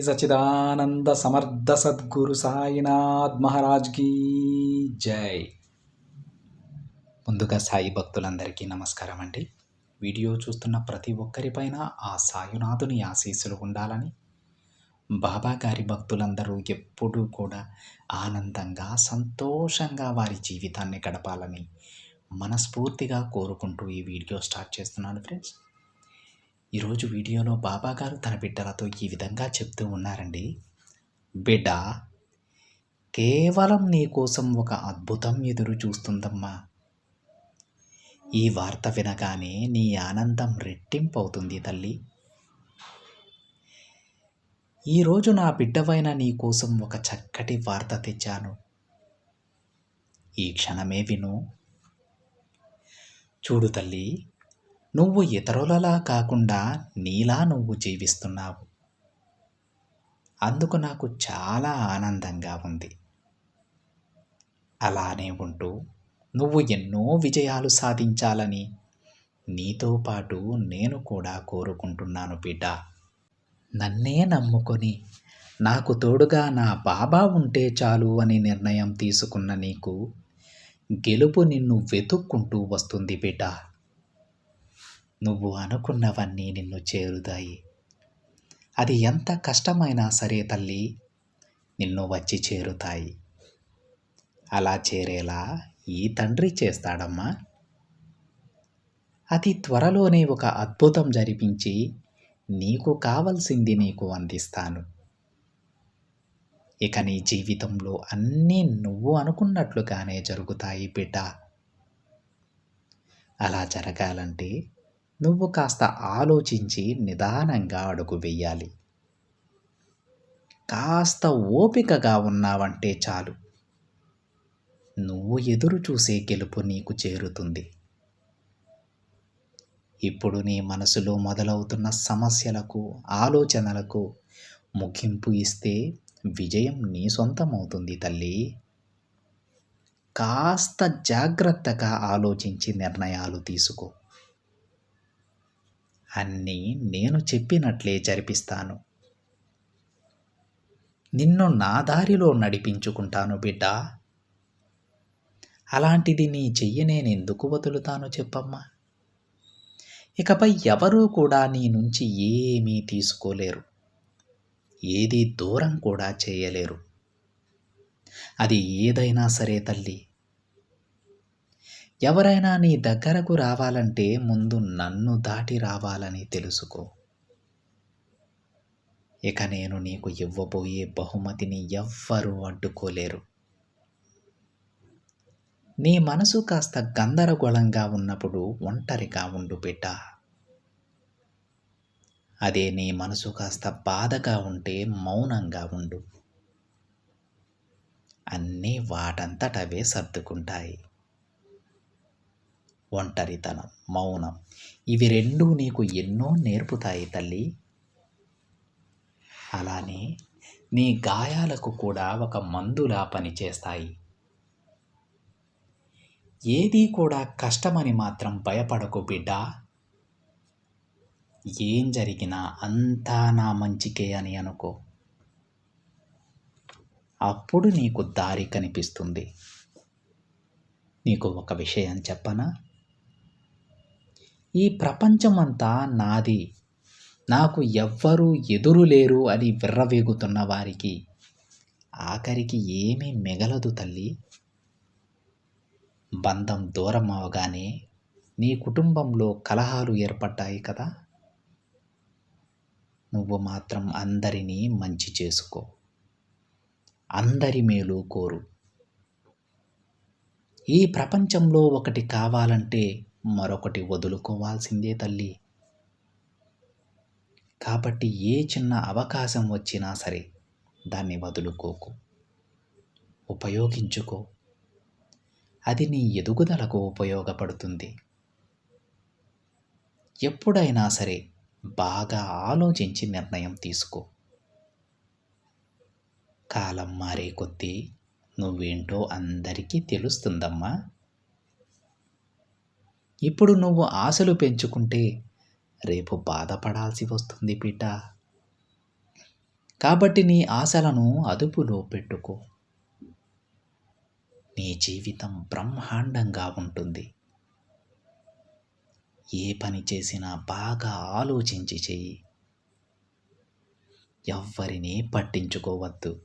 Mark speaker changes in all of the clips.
Speaker 1: సచిదానంద సమర్థ సద్గురు సాయినాథ్ మహారాజ్ కీ జై. ముందుగా సాయి భక్తులందరికీ నమస్కారం అండి. వీడియో చూస్తున్న ప్రతి ఒక్కరిపైన ఆ సాయినాథుని ఆశీస్సులు ఉండాలని, బాబా గారి భక్తులందరూ ఎప్పుడూ కూడా ఆనందంగా సంతోషంగా వారి జీవితాన్ని గడపాలని మనస్ఫూర్తిగా కోరుకుంటూ ఈ వీడియో స్టార్ట్ చేస్తున్నాను ఫ్రెండ్స్. ఈరోజు వీడియోలో బాబా గారు తన బిడ్డలతో ఈ విధంగా చెప్తూ ఉన్నారండి. బిడ్డ, కేవలం నీ కోసం ఒక అద్భుతం ఎదురు చూస్తుందమ్మా. ఈ వార్త వినగానే నీ ఆనందం రెట్టింపు అవుతుంది తల్లి. ఈరోజు నా బిడ్డవైన నీ కోసం ఒక చక్కటి వార్త తెచ్చాను. ఈ క్షణమే విను. చూడు తల్లి, నువ్వు ఇతరులలా కాకుండా నీలా నువ్వు జీవిస్తున్నావు. అందుకు నాకు చాలా ఆనందంగా ఉంది. అలానే ఉంటూ నువ్వు ఎన్నో విజయాలు సాధించాలని నీతో పాటు నేను కూడా కోరుకుంటున్నాను బిడ్డ. నన్నే నమ్ముకొని నాకు తోడుగా నా బాబా ఉంటే చాలు అని నిర్ణయం తీసుకున్న నీకు గెలుపు నిన్ను వెతుక్కుంటూ వస్తుంది బిడ్డ. నువ్వు అనుకున్నవన్నీ నిన్ను చేరుతాయి. అది ఎంత కష్టమైనా సరే తల్లి, నిన్ను వచ్చి చేరుతాయి. అలా చేరేలా ఈ తండ్రి చేస్తాడమ్మా. అతి త్వరలోనే ఒక అద్భుతం జరిపించి నీకు కావలసింది నీకు అందిస్తాను. ఇక నీ జీవితంలో అన్నీ నువ్వు అనుకున్నట్లుగానే జరుగుతాయి బిడ్డ. అలా జరగాలంటే నువ్వు కాస్త ఆలోచించి నిదానంగా అడుగు వెయ్యాలి. కాస్త ఓపికగా ఉన్నావంటే చాలు, నువ్వు ఎదురు చూసే గెలుపు నీకు చేరుతుంది. ఇప్పుడు నీ మనసులో మొదలవుతున్న సమస్యలకు, ఆలోచనలకు ముగింపు ఇస్తే విజయం నీ సొంతమవుతుంది తల్లి. కాస్త జాగ్రత్తగా ఆలోచించి నిర్ణయాలు తీసుకో. అన్నీ నేను చెప్పినట్లే జరిపిస్తాను. నిన్ను నా దారిలో నడిపించుకుంటాను బిడ్డ. అలాంటిది నీ చెయ్యి నేనెందుకు వదులుతాను చెప్పమ్మా. ఇకపై ఎవరూ కూడా నీ నుంచి ఏమీ తీసుకోలేరు, ఏదీ దూరం కూడా చేయలేరు. అది ఏదైనా సరే తల్లి. ఎవరైనా నీ దగ్గరకు రావాలంటే ముందు నన్ను దాటి రావాలని తెలుసుకో. ఇక నేను నీకు ఇవ్వబోయే బహుమతిని ఎవ్వరూ అడ్డుకోలేరు. నీ మనసు కాస్త గందరగోళంగా ఉన్నప్పుడు ఒంటరిగా ఉండు బిడ్డ. అదే నీ మనసు కాస్త బాధగా ఉంటే మౌనంగా ఉండు. అన్నీ వాటంతటవే సర్దుకుంటాయి. ఒంటరితనం, మౌనం, ఇవి రెండూ నీకు ఎన్నో నేర్పుతాయి తల్లి. అలానే నీ గాయాలకు కూడా ఒక మందులా పనిచేస్తాయి. ఏదీ కూడా కష్టమని మాత్రం భయపడకు బిడ్డ. ఏం జరిగినా అంతా నా మంచికే అని అనుకో. అప్పుడు నీకు దారి కనిపిస్తుంది. నీకు ఒక విషయం చెప్పనా? ఈ ప్రపంచమంతా నాది, నాకు ఎవ్వరూ ఎదురు లేరు అని విర్రవీగుతున్న వారికి ఆఖరికి ఏమీ మిగలదు తల్లి. బంధం దూరం అవగానే నీ కుటుంబంలో కలహాలు ఏర్పడ్డాయి కదా. నువ్వు మాత్రం అందరినీ మంచి చేసుకో, అందరి మేలు కోరు. ఈ ప్రపంచంలో ఒకటి కావాలంటే మరొకటి వదులుకోవాల్సిందే తల్లి. కాబట్టి ఏ చిన్న అవకాశం వచ్చినా సరే దాన్ని వదులుకోకు, ఉపయోగించుకో. అది నీ ఎదుగుదలకు ఉపయోగపడుతుంది. ఎప్పుడైనా సరే బాగా ఆలోచించి నిర్ణయం తీసుకో. కాలం మారే కొద్దీ నువ్వేంటో అందరికీ తెలుస్తుందమ్మా. ఇప్పుడు నువ్వు ఆశలు పెంచుకుంటే రేపు బాధపడాల్సి వస్తుంది బిడ్డ. కాబట్టి నీ ఆశలను అదుపులో పెట్టుకో. నీ జీవితం బ్రహ్మాండంగా ఉంటుంది. ఏ పని చేసినా బాగా ఆలోచించి చెయ్యి. ఎవ్వరినీ పట్టించుకోవద్దు.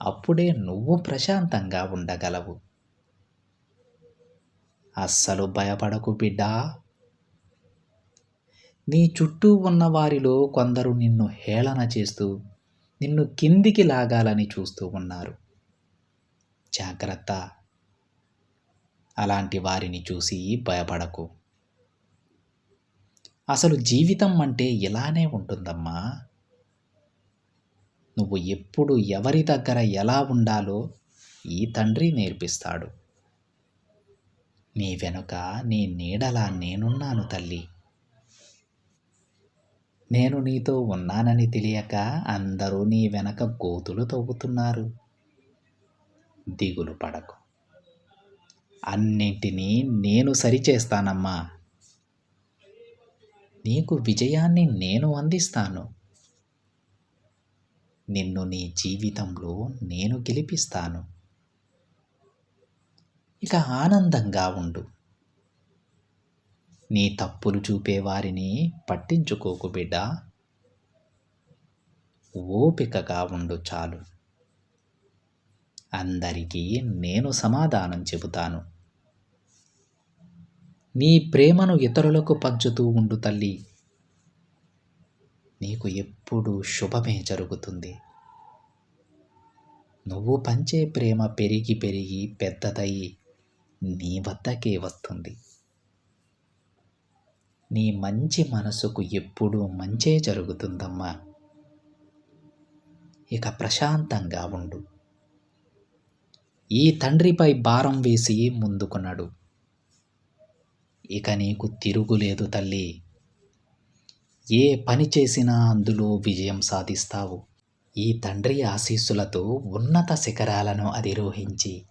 Speaker 1: అప్పుడే నువ్వు ప్రశాంతంగా ఉండగలవు. అస్సలు భయపడకు బిడ్డా. నీ చుట్టూ ఉన్న వారిలో కొందరు నిన్ను హేళన చేస్తూ నిన్ను కిందికి లాగాలని చూస్తూ ఉన్నారు. జాగ్రత్త. అలాంటి వారిని చూసి భయపడకు. అసలు జీవితం అంటే ఇలానే ఉంటుందమ్మా. నువ్వు ఎప్పుడు ఎవరి దగ్గర ఎలా ఉండాలో ఈ తండ్రి నేర్పిస్తాడు. నీ వెనుక నీ నీడలా నేనున్నాను తల్లి. నేను నీతో ఉన్నానని తెలియక అందరూ నీ వెనక గోతులు తవ్వుతున్నారు. దిగులు పడకు. అన్నింటినీ నేను సరిచేస్తానమ్మా. నీకు విజయాన్ని నేను అందిస్తాను. నిన్ను నీ జీవితంలో నేను గెలిపిస్తాను. ఇక ఆనందంగా ఉండు. నీ తప్పులు చూపేవారిని పట్టించుకోకు బిడ్డా. ఓపికగా ఉండు చాలు. అందరికీ నేను సమాధానం చెబుతాను. నీ ప్రేమను ఇతరులకు పంచుతూ ఉండు తల్లి. నీకు ఎప్పుడూ శుభమే జరుగుతుంది. నువ్వు పంచే ప్రేమ పెరిగి పెరిగి పెద్దదయ్యి నీ వద్దకే వస్తుంది. నీ మంచి మనసుకు ఎప్పుడూ మంచే జరుగుతుందమ్మా. ఇక ప్రశాంతంగా ఉండు. ఈ తండ్రిపై భారం వేసి ముందుకు నడు. ఇక నీకు తిరుగులేదు తల్లి. ఏ పని చేసినా అందులో విజయం సాధిస్తావు. ఈ తండ్రి ఆశీస్సులతో ఉన్నత శిఖరాలను అధిరోహించి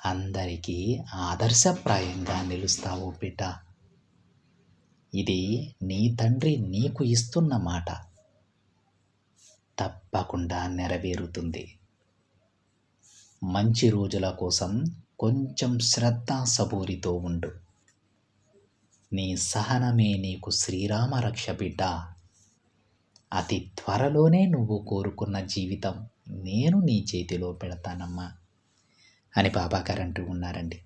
Speaker 1: అందరికీ ఆదర్శప్రాయంగా నిలుస్తావు బిడ్డ. ఇది నీ తండ్రి నీకు ఇస్తున్న మాట. తప్పకుండా నెరవేరుతుంది. మంచి రోజుల కోసం కొంచెం శ్రద్ధ సబూరితో ఉండు. నీ సహనమే నీకు శ్రీరామ రక్ష బిడ్డ. అతి త్వరలోనే నువ్వు కోరుకున్న జీవితం నేను నీ చేతిలో పెడతానమ్మా అని బాబాగారు అంటూ ఉన్నారండి.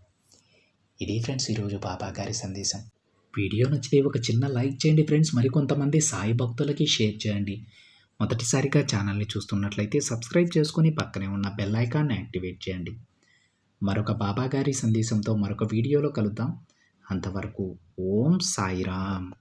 Speaker 1: ఇది ఫ్రెండ్స్ ఈరోజు బాబాగారి సందేశం. వీడియో నచ్చితే ఒక చిన్న లైక్ చేయండి ఫ్రెండ్స్. మరికొంతమంది సాయి భక్తులకి షేర్ చేయండి. మొదటిసారిగా ఛానల్ని చూస్తున్నట్లయితే సబ్స్క్రైబ్ చేసుకొని పక్కనే ఉన్న బెల్ ఐకాన్ని యాక్టివేట్ చేయండి. మరొక బాబాగారి సందేశంతో మరొక వీడియోలో కలుద్దాం. అంతవరకు ఓం సాయిరామ్.